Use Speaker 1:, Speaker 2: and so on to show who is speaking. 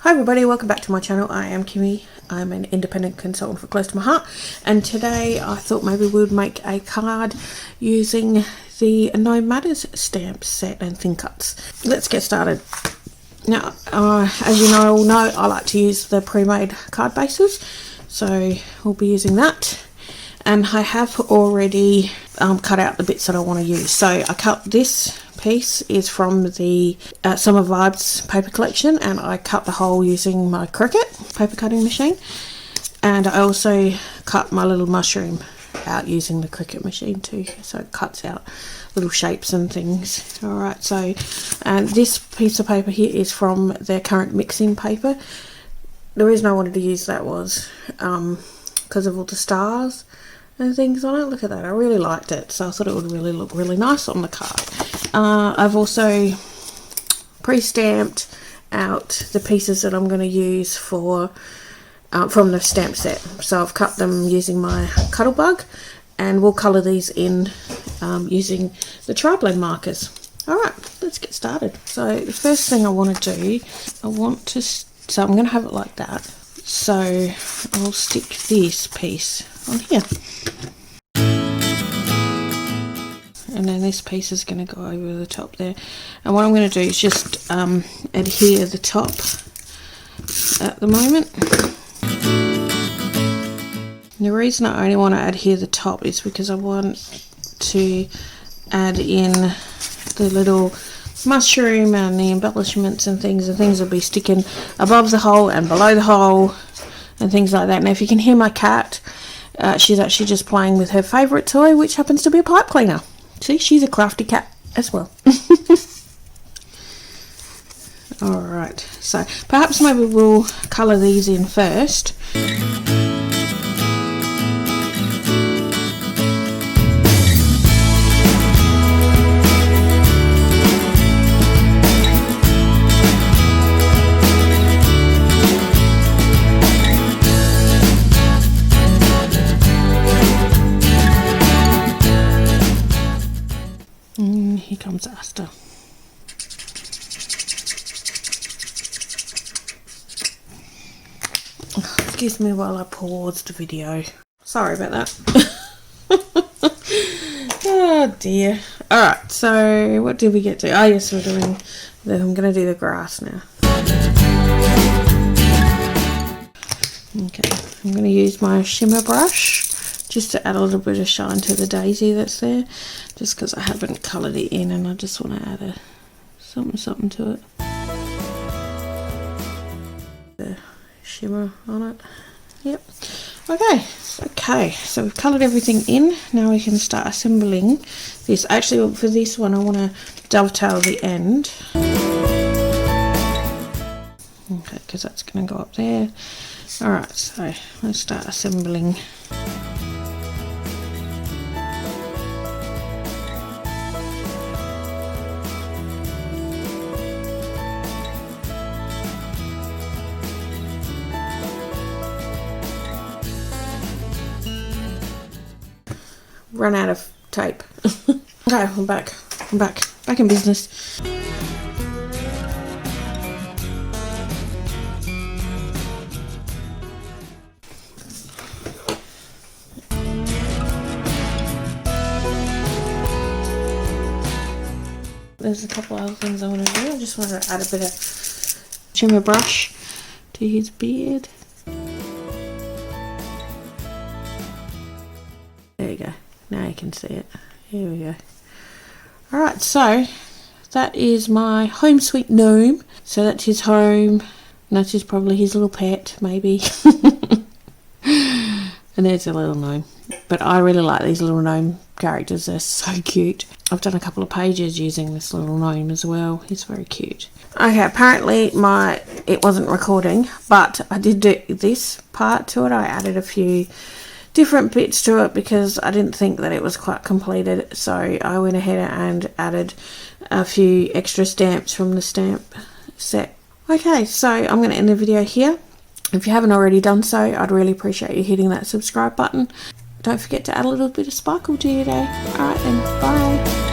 Speaker 1: Hi everybody, welcome back to my channel. I am Kimmy. I'm an independent consultant for Close to My Heart, and today I thought maybe we would make a card using the Gnome Matters stamp set and thin cuts. Let's get started. Now, as you all know, I like to use the pre-made card bases, so we'll be using that. And I have already cut out the bits that I want to use. So I cut this piece is from the Summer Vibes paper collection, and I cut the hole using my Cricut paper cutting machine. And I also cut my little mushroom out using the Cricut machine too, so it cuts out little shapes and things. Alright, so and this piece of paper here is from their current mixing paper. The reason I wanted to use that was because of all the stars and things on it. Look at that, I really liked it, so I thought it would really look really nice on the card. I've also pre-stamped out the pieces that I'm going to use for from the stamp set. So I've cut them using my Cuttlebug, and we'll colour these in using the tri-blend markers. Alright, let's get started. So the first thing I want to do, so I'm going to have it like that. So I'll stick this piece on here. And then this piece is going to go over the top there. And what I'm going to do is just adhere the top at the moment. And the reason I only want to adhere the top is because I want to add in the little mushroom and the embellishments and things will be sticking above the hole and below the hole and things like that. Now if you can hear my cat, she's actually just playing with her favourite toy, which happens to be a pipe cleaner. See, she's a crafty cat as well. Alright, so perhaps maybe we'll colour these in first. Here comes Asta. Excuse me while I pause the video. Sorry about that. Oh dear. Alright, so what did we get to? Oh yes, I'm going to do the grass now. Okay, I'm going to use my shimmer brush just to add a little bit of shine to the daisy that's there, just because I haven't coloured it in and I just want to add something to it. The shimmer on it. Yep. Okay, so we've coloured everything in. Now we can start assembling this. Actually, for this one I want to dovetail the end. Okay, because that's going to go up there. Alright, so let's start assembling. Run out of tape. Okay, I'm back in business. There's a couple other things I want to do. I just want to add a bit of shimmer brush to his beard. There you go. Now you can see it. Here we go. Alright, so that is my home sweet gnome. So that's his home. And that is probably his little pet, maybe. And there's a little gnome. But I really like these little gnome characters. They're so cute. I've done a couple of pages using this little gnome as well. He's very cute. Okay, apparently it wasn't recording, but I did do this part to it. I added a few different bits to it because I didn't think that it was quite completed, so I went ahead and added a few extra stamps from the stamp set. Okay, so I'm going to end the video here. If you haven't already done so, I'd really appreciate you hitting that subscribe button. Don't forget to add a little bit of sparkle to your day. Alright then, bye.